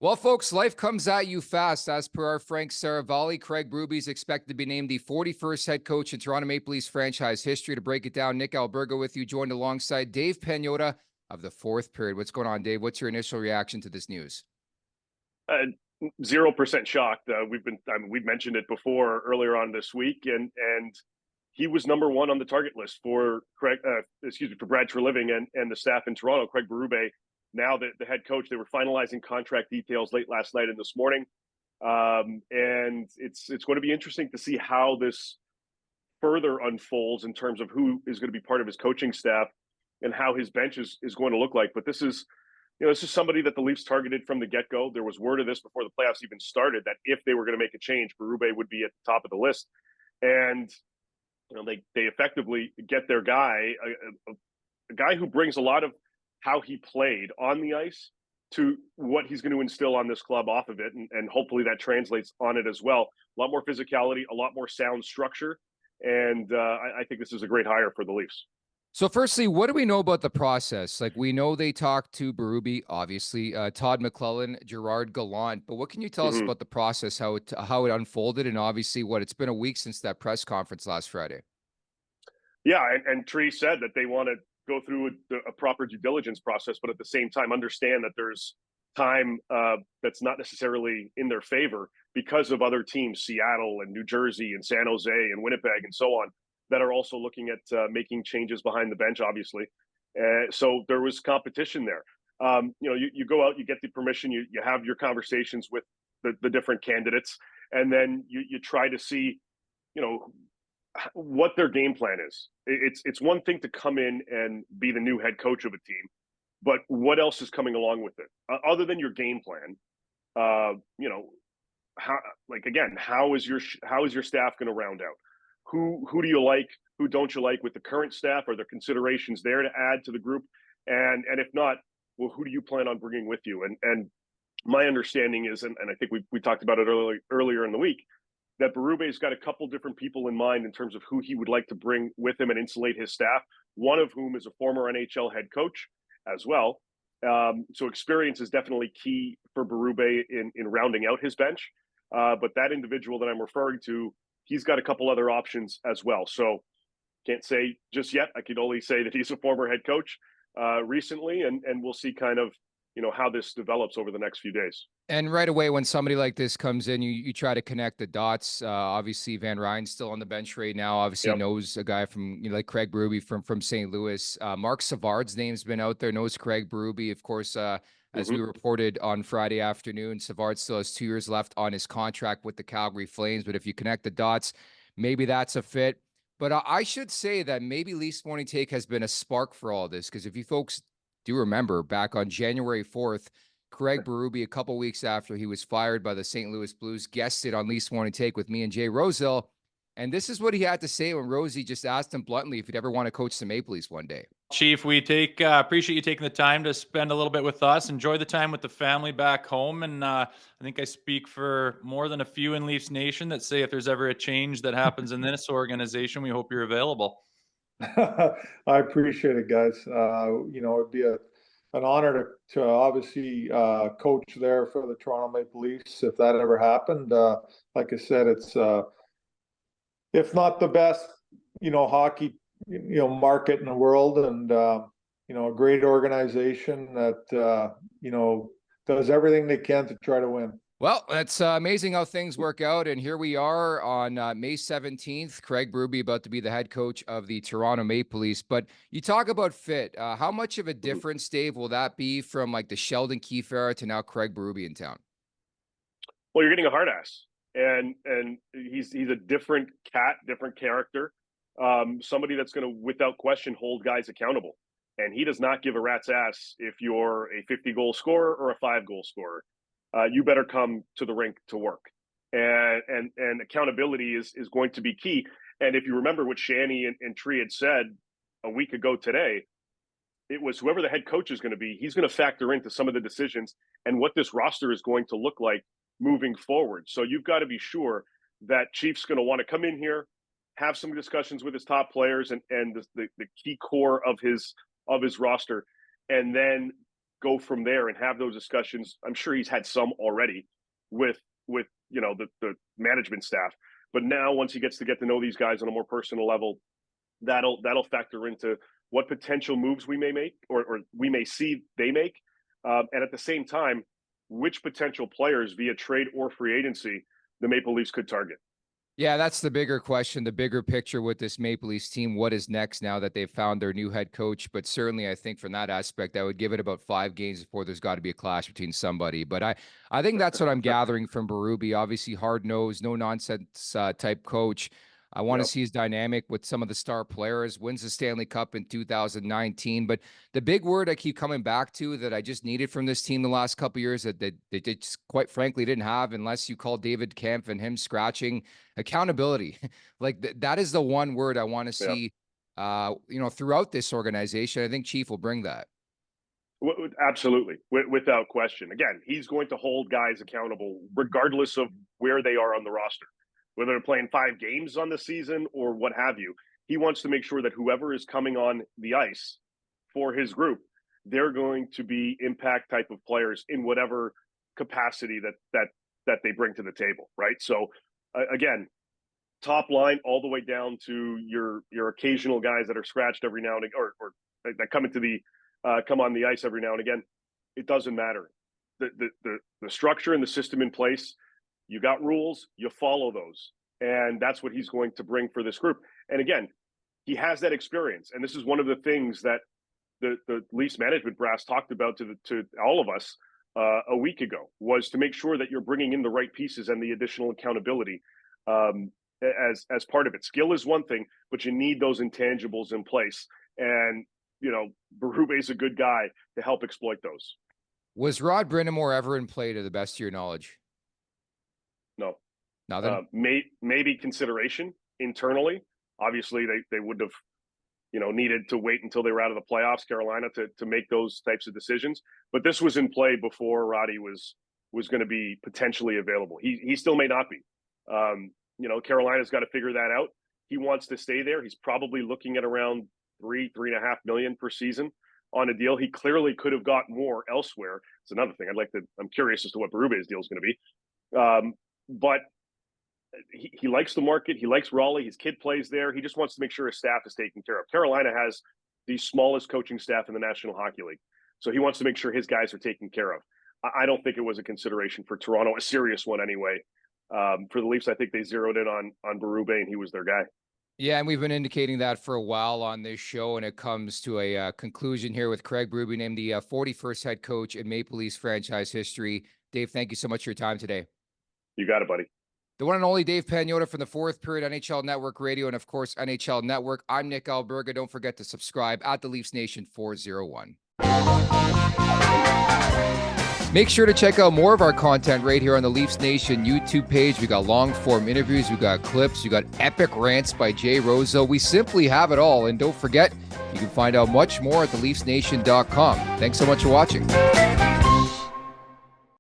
Well, folks, life comes at you fast. As per our Frank Saravalli, Craig Berube is expected to be named the 41st head coach in Toronto Maple Leafs franchise history. To break it down, Nick Alberga with you, joined alongside Dave Pagnotta of the Fourth Period. What's going on, Dave? What's your initial reaction to this news? 0% shocked. We've mentioned it before earlier on this week, and he was number one on the target list for for Brad Treliving and the staff in Toronto. Craig Berube, now the head coach. They were finalizing contract details late last night and this morning, and it's going to be interesting to see how this further unfolds in terms of who is going to be part of his coaching staff and how his bench is going to look like. But this is somebody that the Leafs targeted from the get-go. There was word of this before the playoffs even started that if they were going to make a change, Berube would be at the top of the list. And they effectively get their guy, a guy who brings a lot of how he played on the ice to what he's going to instill on this club off of it. And hopefully that translates on it as well. A lot more physicality, a lot more sound structure. And I think this is a great hire for the Leafs. So firstly, what do we know about the process? Like, we know they talked to Berube, obviously, Todd McClellan, Gerard Gallant, but what can you tell us about the process, how it unfolded, and obviously it's been a week since that press conference last Friday? Yeah, and Tree said that they want to go through a proper due diligence process, but at the same time understand that there's time that's not necessarily in their favor because of other teams, Seattle and New Jersey and San Jose and Winnipeg and so on, that are also looking at making changes behind the bench, obviously. So there was competition there. You go out, you get the permission, you have your conversations with the different candidates, and then you try to see, what their game plan is. It's one thing to come in and be the new head coach of a team, but what else is coming along with it? Other than your game plan, how is your staff going to round out? Who do you like? Who don't you like with the current staff? Are there considerations there to add to the group? And if not, well, who do you plan on bringing with you? And my understanding is, and I think we talked about it earlier in the week, that Berube's got a couple different people in mind in terms of who he would like to bring with him and insulate his staff, one of whom is a former NHL head coach as well. So experience is definitely key for Berube in rounding out his bench. But that individual that I'm referring to, he's got a couple other options as well. So can't say just yet. I can only say that he's a former head coach recently, and we'll see kind of, how this develops over the next few days. And right away, when somebody like this comes in, you try to connect the dots. Obviously, Van Ryn's still on the bench right now. Obviously, knows a guy from like Craig Berube from St. Louis. Mark Savard's name's been out there. Knows Craig Berube, of course. As we reported on Friday afternoon, Savard still has 2 years left on his contract with the Calgary Flames. But if you connect the dots, maybe that's a fit. But I should say that maybe Leafs Morning Take has been a spark for all this, because if you folks do remember, back on January 4th, Craig Berube, a couple weeks after he was fired by the St. Louis Blues, guested on Leafs Morning Take with me and Jay Rosell. And this is what he had to say when Rosie just asked him bluntly if he'd ever want to coach the Maple Leafs one day. Chief, we appreciate you taking the time to spend a little bit with us. Enjoy the time with the family back home. And I think I speak for more than a few in Leafs Nation that say if there's ever a change that happens in this organization, we hope you're available. I appreciate it, guys. It'd be an honor to obviously coach there for the Toronto Maple Leafs if that ever happened. Like I said, it's if not the best, hockey, market in the world, and a great organization that does everything they can to try to win. Well, it's amazing how things work out. And here we are on May 17th, Craig Berube about to be the head coach of the Toronto Maple Leafs. But you talk about fit. How much of a difference, Dave, will that be from like the Sheldon Keefe era to now Craig Berube in town? Well, you're getting a hard ass. And he's a different cat, different character. Somebody that's going to, without question, hold guys accountable. And he does not give a rat's ass if you're a 50-goal scorer or a 5-goal scorer. You better come to the rink to work. And accountability is going to be key. And if you remember what Shanny and Tree had said a week ago today, it was whoever the head coach is going to be, he's going to factor into some of the decisions and what this roster is going to look like moving forward. So you've got to be sure that Chief's going to want to come in here, have some discussions with his top players and the key core of his roster, and then go from there and have those discussions. I'm sure he's had some already with the management staff. But now, once he gets to know these guys on a more personal level, that'll factor into what potential moves we may make or we may see they make, and at the same time, which potential players via trade or free agency the Maple Leafs could target. Yeah, that's the bigger question, the bigger picture with this Maple Leafs team. What is next now that they've found their new head coach? But certainly, I think from that aspect, I would give it about 5 games before there's got to be a clash between somebody. But I think that's what I'm gathering from Berube. Obviously, hard-nosed, no-nonsense type coach. I want to see his dynamic with some of the star players, wins the Stanley Cup in 2019. But the big word I keep coming back to that I just needed from this team the last couple of years that they just quite frankly didn't have, unless you call David Kempf and him scratching, accountability. Like that is the one word I want to see, throughout this organization. I think Chief will bring that. Absolutely, without question. Again, he's going to hold guys accountable regardless of where they are on the roster. Whether they're playing 5 games on the season or what have you, he wants to make sure that whoever is coming on the ice for his group, they're going to be impact type of players in whatever capacity that they bring to the table, right? So, again, top line all the way down to your occasional guys that are scratched every now and again, or that come on the ice every now and again. It doesn't matter. The structure and the system in place. You got rules, you follow those. And that's what he's going to bring for this group. And again, he has that experience. And this is one of the things that the Leafs management brass talked about to all of us a week ago, was to make sure that you're bringing in the right pieces and the additional accountability as part of it. Skill is one thing, but you need those intangibles in place. And, Berube is a good guy to help exploit those. Was Rod Brind'Amour ever in play to the best of your knowledge? No. Nothing? Maybe consideration internally. Obviously, they would have, needed to wait until they were out of the playoffs, Carolina, to make those types of decisions. But this was in play before Roddy was going to be potentially available. He still may not be. Carolina's got to figure that out. He wants to stay there. He's probably looking at around $3.5 million per season on a deal. He clearly could have got more elsewhere. It's another thing. I'm curious as to what Berube's deal is going to be. But he likes the market. He likes Raleigh. His kid plays there. He just wants to make sure his staff is taken care of. Carolina has the smallest coaching staff in the National Hockey League. So he wants to make sure his guys are taken care of. I don't think it was a consideration for Toronto, a serious one anyway. For the Leafs, I think they zeroed in on Berube, and he was their guy. Yeah, and we've been indicating that for a while on this show, and it comes to a conclusion here with Craig Berube named the 41st head coach in Maple Leafs franchise history. Dave, thank you so much for your time today. You got it, buddy. The one and only Dave Pagnotta from the Fourth Period NHL Network Radio and, of course, NHL Network. I'm Nick Alberga. Don't forget to subscribe at the Leafs Nation 401. Make sure to check out more of our content right here on the Leafs Nation YouTube page. We got long-form interviews. We got clips. We got epic rants by Jay Roseau. We simply have it all. And don't forget, you can find out much more at theleafsnation.com. Thanks so much for watching.